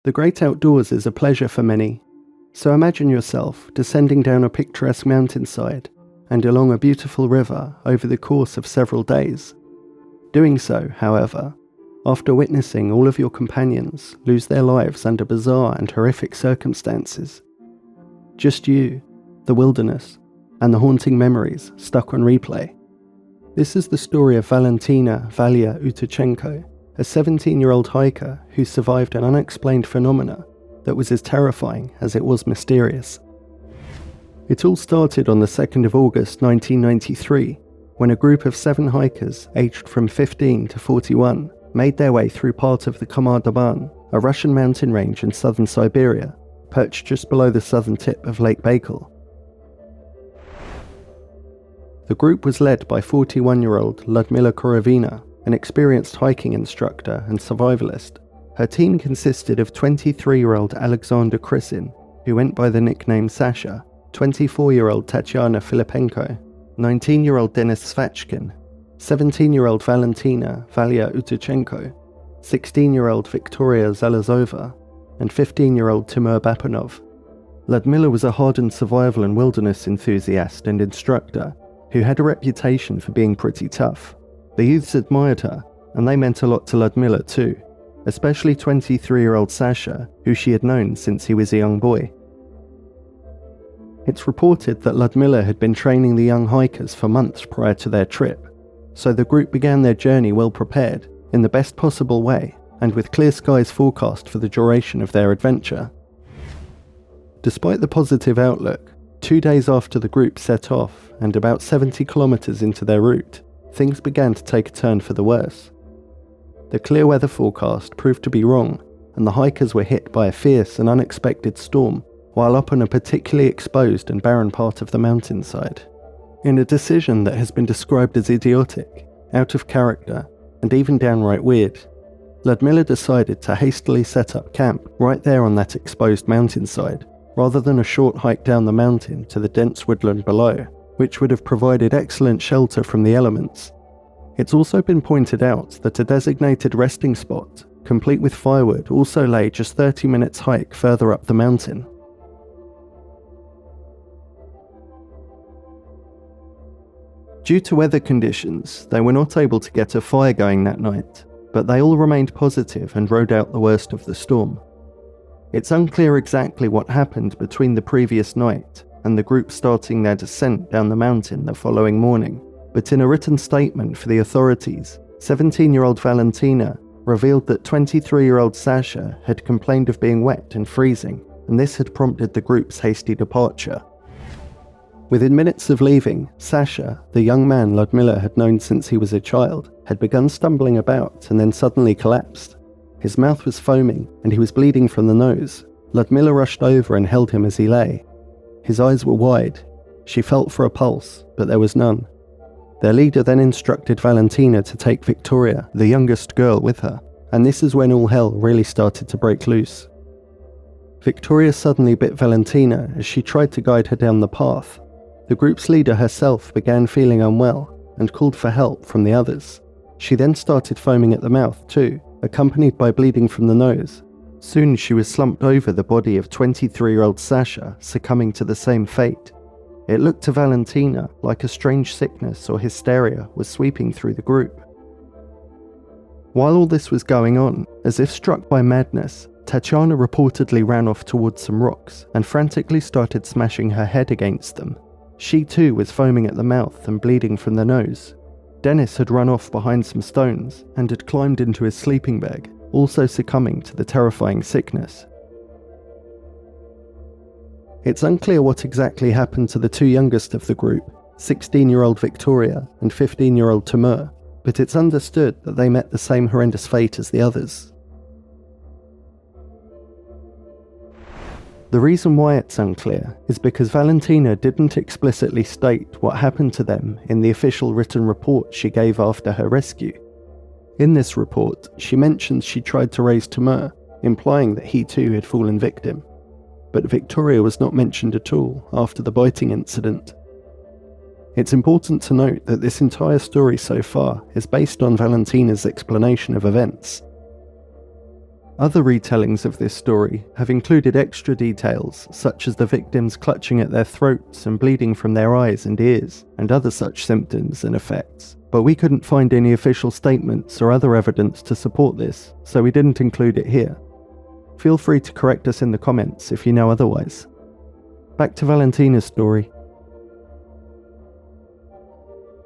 The great outdoors is a pleasure for many, so imagine yourself descending down a picturesque mountainside and along a beautiful river over the course of several days. Doing so, however, after witnessing all of your companions lose their lives under bizarre and horrific circumstances. Just you, the wilderness, and the haunting memories stuck on replay. This is the story of Valentina Valia Utachenko, a 17-year-old hiker who survived an unexplained phenomena that was as terrifying as it was mysterious. It all started on the 2nd of August 1993, when a group of 7 hikers aged from 15 to 41 made their way through part of the Kamar-Daban, a Russian mountain range in southern Siberia, perched just below the southern tip of Lake Baikal. The group was led by 41-year-old Ludmila Korovina, an experienced hiking instructor and survivalist. Her team consisted of 23-year-old Alexander Krysin, who went by the nickname Sasha, 24-year-old Tatyana Filipenko, 19-year-old Denis Svachkin, 17-year-old Valentina Valia Utachenko, 16-year-old Victoria Zalazova, and 15-year-old Timur Bapanov. Ludmila was a hardened survival and wilderness enthusiast and instructor who had a reputation for being pretty tough. The youths admired her, and they meant a lot to Ludmila too, especially 23-year-old Sasha, who she had known since he was a young boy. It's reported that Ludmila had been training the young hikers for months prior to their trip, so the group began their journey well prepared, in the best possible way, and with clear skies forecast for the duration of their adventure. Despite the positive outlook, 2 days after the group set off, and about 70 kilometers into their route, things began to take a turn for the worse. The clear weather forecast proved to be wrong, and the hikers were hit by a fierce and unexpected storm while up on a particularly exposed and barren part of the mountainside. In a decision that has been described as idiotic, out of character, and even downright weird, Ludmila decided to hastily set up camp right there on that exposed mountainside, rather than a short hike down the mountain to the dense woodland below, which would have provided excellent shelter from the elements. It's also been pointed out that a designated resting spot, complete with firewood, also lay just 30 minutes hike further up the mountain. Due to weather conditions, they were not able to get a fire going that night, but they all remained positive and rode out the worst of the storm. It's unclear exactly what happened between the previous night and the group starting their descent down the mountain the following morning, but in a written statement for the authorities, 17-year-old Valentina revealed that 23-year-old Sasha had complained of being wet and freezing, and this had prompted the group's hasty departure. Within minutes of leaving, Sasha, the young man Ludmila had known since he was a child, had begun stumbling about and then suddenly collapsed. His mouth was foaming and he was bleeding from the nose. Ludmila rushed over and held him as he lay. His eyes were wide. She felt for a pulse, but there was none. Their leader then instructed Valentina to take Victoria, the youngest girl, with her, and this is when all hell really started to break loose. Victoria suddenly bit Valentina as she tried to guide her down the path. The group's leader herself began feeling unwell and called for help from the others. She then started foaming at the mouth too, accompanied by bleeding from the nose. Soon she was slumped over the body of 23-year-old Sasha, succumbing to the same fate. It looked to Valentina like a strange sickness or hysteria was sweeping through the group. While all this was going on, as if struck by madness, Tatyana reportedly ran off towards some rocks and frantically started smashing her head against them. She too was foaming at the mouth and bleeding from the nose. Denis had run off behind some stones and had climbed into his sleeping bag, also succumbing to the terrifying sickness. It's unclear what exactly happened to the two youngest of the group, 16-year-old Victoria and 15-year-old Timur, but it's understood that they met the same horrendous fate as the others. The reason why it's unclear is because Valentina didn't explicitly state what happened to them in the official written report she gave after her rescue. In this report, she mentions she tried to raise Timur, implying that he too had fallen victim. But Victoria was not mentioned at all after the biting incident. It's important to note that this entire story so far is based on Valentina's explanation of events. Other retellings of this story have included extra details, such as the victims clutching at their throats and bleeding from their eyes and ears, and other such symptoms and effects, but we couldn't find any official statements or other evidence to support this, so we didn't include it here. Feel free to correct us in the comments if you know otherwise. Back to Valentina's story.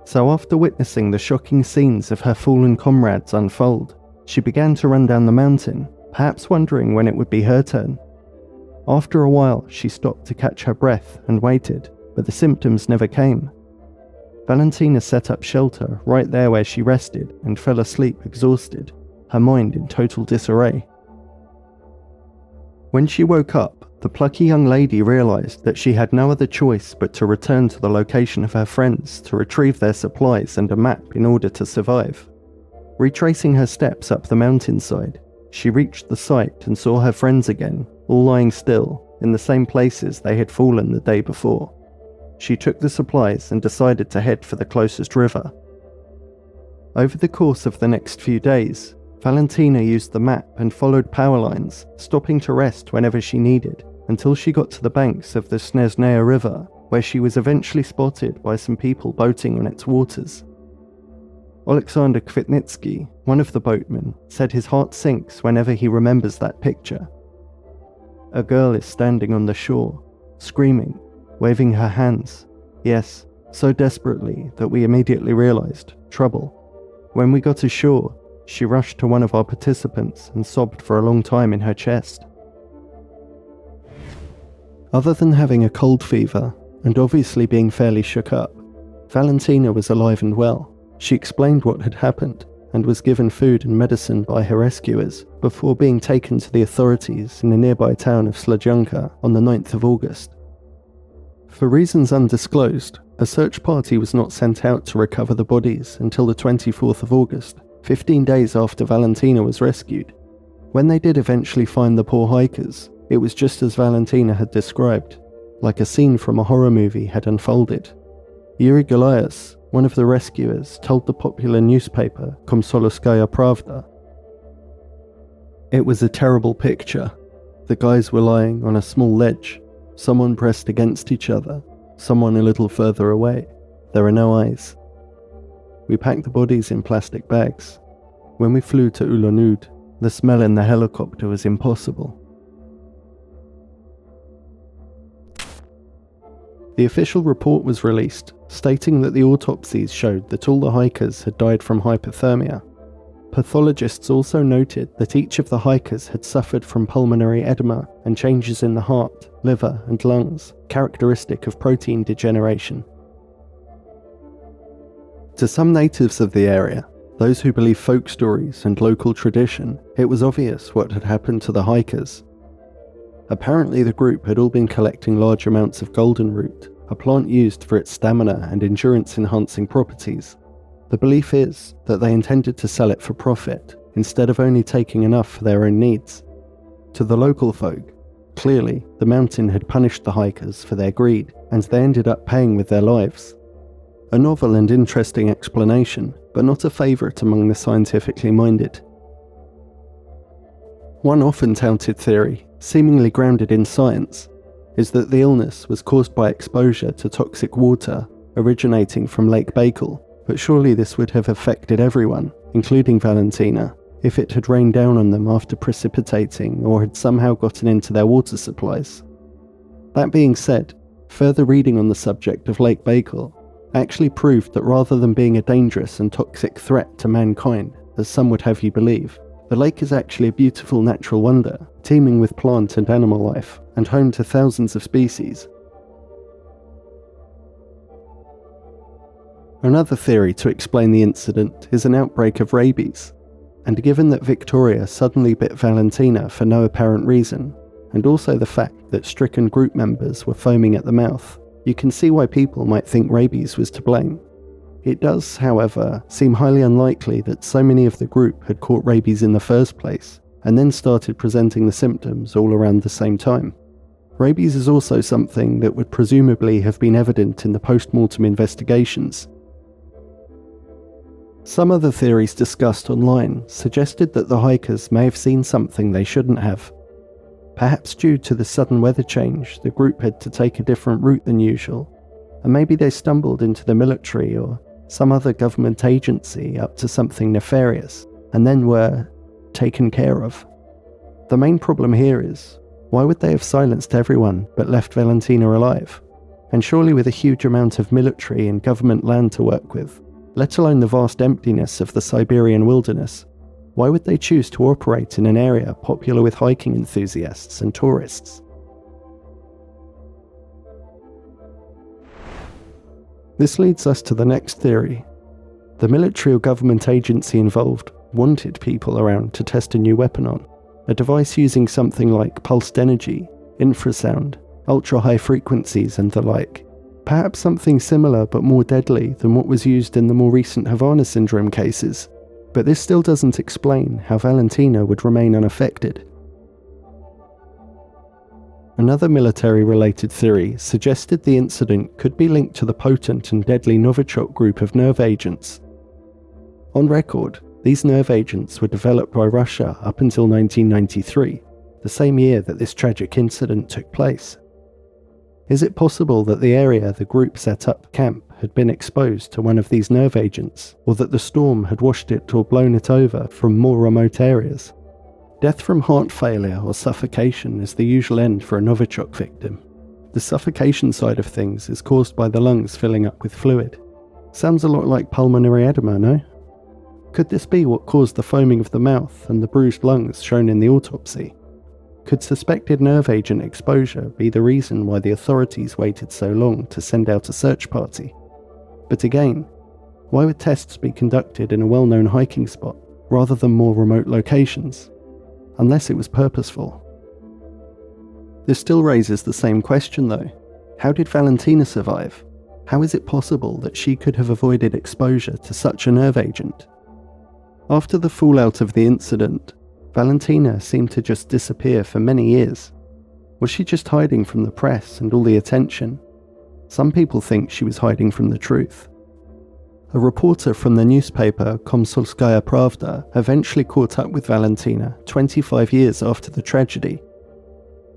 So after witnessing the shocking scenes of her fallen comrades unfold, she began to run down the mountain, perhaps wondering when it would be her turn. After a while, she stopped to catch her breath and waited, but the symptoms never came. Valentina set up shelter right there where she rested and fell asleep exhausted, her mind in total disarray. When she woke up, the plucky young lady realized that she had no other choice but to return to the location of her friends to retrieve their supplies and a map in order to survive. Retracing her steps up the mountainside, she reached the site and saw her friends again, all lying still, in the same places they had fallen the day before. She took the supplies and decided to head for the closest river. Over the course of the next few days, Valentina used the map and followed power lines, stopping to rest whenever she needed, until she got to the banks of the Snezhnaya River, where she was eventually spotted by some people boating on its waters. Alexander Kvitnitsky, one of the boatmen, said his heart sinks whenever he remembers that picture. A girl is standing on the shore, screaming, waving her hands, yes, so desperately that we immediately realized trouble. When we got ashore, she rushed to one of our participants and sobbed for a long time in her chest. Other than having a cold fever, and obviously being fairly shook up, Valentina was alive and well. She explained what had happened, and was given food and medicine by her rescuers, before being taken to the authorities in the nearby town of Sladzhanka on the 9th of August. For reasons undisclosed, a search party was not sent out to recover the bodies until the 24th of August, 15 days after Valentina was rescued. When they did eventually find the poor hikers, it was just as Valentina had described, like a scene from a horror movie had unfolded. Yuri Golias, one of the rescuers, told the popular newspaper Komsomolskaya Pravda. It was a terrible picture. The guys were lying on a small ledge, someone pressed against each other, someone a little further away. There are no eyes. We packed the bodies in plastic bags. When we flew to Ulanud, the smell in the helicopter was impossible. The official report was released, stating that the autopsies showed that all the hikers had died from hypothermia. Pathologists also noted that each of the hikers had suffered from pulmonary edema and changes in the heart, liver, and lungs, characteristic of protein degeneration. To some natives of the area, those who believe folk stories and local tradition, it was obvious what had happened to the hikers. Apparently the group had all been collecting large amounts of golden root, a plant used for its stamina and endurance-enhancing properties. The belief is that they intended to sell it for profit, instead of only taking enough for their own needs. To the local folk, clearly the mountain had punished the hikers for their greed, and they ended up paying with their lives. A novel and interesting explanation, but not a favourite among the scientifically minded. One often touted theory, seemingly grounded in science, is that the illness was caused by exposure to toxic water originating from Lake Baikal, but surely this would have affected everyone, including Valentina, if it had rained down on them after precipitating or had somehow gotten into their water supplies. That being said, further reading on the subject of Lake Baikal actually proved that rather than being a dangerous and toxic threat to mankind, as some would have you believe, the lake is actually a beautiful natural wonder, teeming with plant and animal life, and home to thousands of species. Another theory to explain the incident is an outbreak of rabies, and given that Victoria suddenly bit Valentina for no apparent reason, and also the fact that stricken group members were foaming at the mouth, you can see why people might think rabies was to blame. It does, however, seem highly unlikely that so many of the group had caught rabies in the first place, and then started presenting the symptoms all around the same time. Rabies is also something that would presumably have been evident in the post-mortem investigations. Some other theories discussed online suggested that the hikers may have seen something they shouldn't have. Perhaps due to the sudden weather change, the group had to take a different route than usual, and maybe they stumbled into the military or some other government agency up to something nefarious, and then were taken care of. The main problem here is, why would they have silenced everyone but left Valentina alive? And surely with a huge amount of military and government land to work with, let alone the vast emptiness of the Siberian wilderness, why would they choose to operate in an area popular with hiking enthusiasts and tourists? This leads us to the next theory. The military or government agency involved wanted people around to test a new weapon on, a device using something like pulsed energy, infrasound, ultra-high frequencies and the like. Perhaps something similar but more deadly than what was used in the more recent Havana syndrome cases. But this still doesn't explain how Valentina would remain unaffected. Another military-related theory suggested the incident could be linked to the potent and deadly Novichok group of nerve agents. On record, these nerve agents were developed by Russia up until 1993, the same year that this tragic incident took place. Is it possible that the area the group set up camp had been exposed to one of these nerve agents, or that the storm had washed it or blown it over from more remote areas? Death from heart failure or suffocation is the usual end for a Novichok victim. The suffocation side of things is caused by the lungs filling up with fluid. Sounds a lot like pulmonary edema, no? Could this be what caused the foaming of the mouth and the bruised lungs shown in the autopsy? Could suspected nerve agent exposure be the reason why the authorities waited so long to send out a search party? But again, why would tests be conducted in a well-known hiking spot rather than more remote locations? Unless it was purposeful. This still raises the same question though. How did Valentina survive? How is it possible that she could have avoided exposure to such a nerve agent? After the fallout of the incident, Valentina seemed to just disappear for many years. Was she just hiding from the press and all the attention? Some people think she was hiding from the truth. A reporter from the newspaper Komsolskaya Pravda eventually caught up with Valentina 25 years after the tragedy.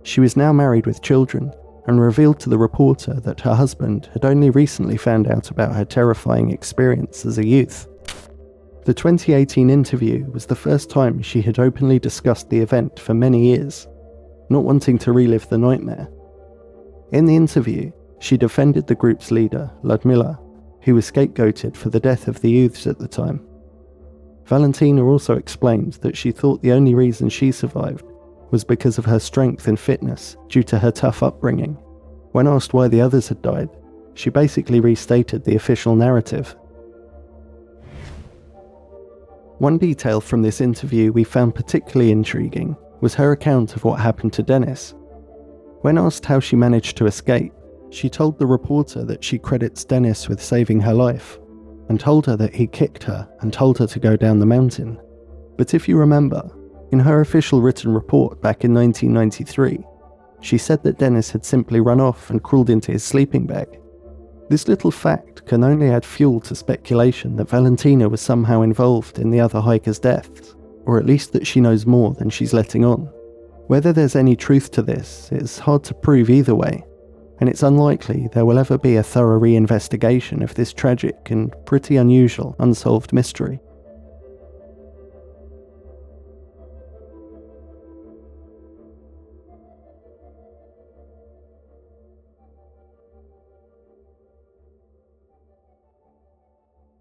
She was now married with children and revealed to the reporter that her husband had only recently found out about her terrifying experience as a youth. The 2018 interview was the first time she had openly discussed the event for many years, not wanting to relive the nightmare. In the interview, she defended the group's leader, Ludmila, who was scapegoated for the death of the youths at the time. Valentina also explained that she thought the only reason she survived was because of her strength and fitness due to her tough upbringing. When asked why the others had died, she basically restated the official narrative. One detail from this interview we found particularly intriguing was her account of what happened to Dennis. When asked how she managed to escape, she told the reporter that she credits Dennis with saving her life, and told her that he kicked her and told her to go down the mountain. But if you remember, in her official written report back in 1993, she said that Dennis had simply run off and crawled into his sleeping bag. This little fact can only add fuel to speculation that Valentina was somehow involved in the other hikers' deaths, or at least that she knows more than she's letting on. Whether there's any truth to this is hard to prove either way, and it's unlikely there will ever be a thorough reinvestigation of this tragic and pretty unusual unsolved mystery.